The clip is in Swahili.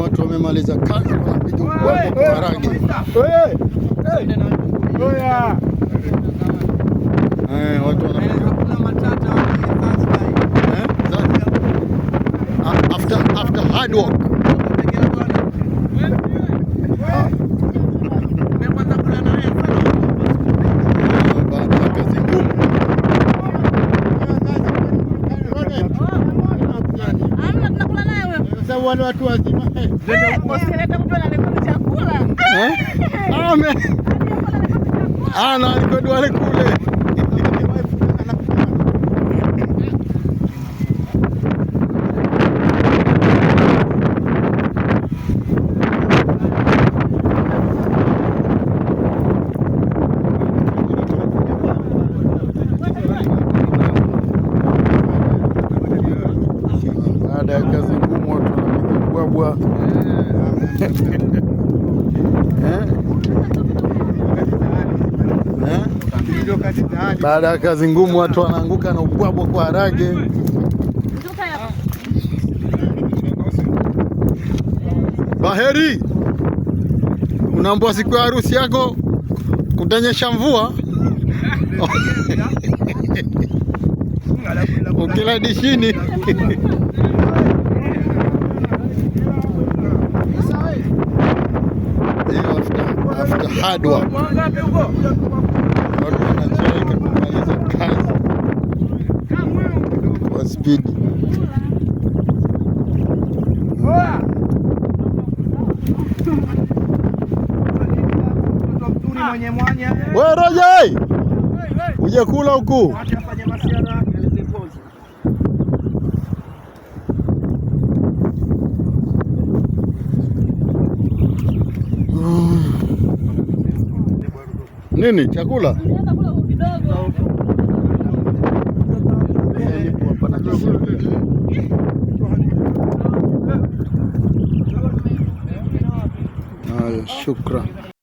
Watu wamemaliza kazi wanapiga ubwabwa kwa maharage. Watu after hard work. Wale watu wazima ana rekodi wale kule. Baada ya kazi ngumu watu wanapiga ubwabwa. Baada ya kazi ngumu watu wanaanguka na ubwabwa kwa harage. Baheri, unaambia siku ya harusi yako kutanyesha mvua. Ukila dishini. After hard work. Watu wanachoeka kumaliza kazi kwa speed. Wewe Roja, uje kula huku. Nini chakula? Haya, shukran.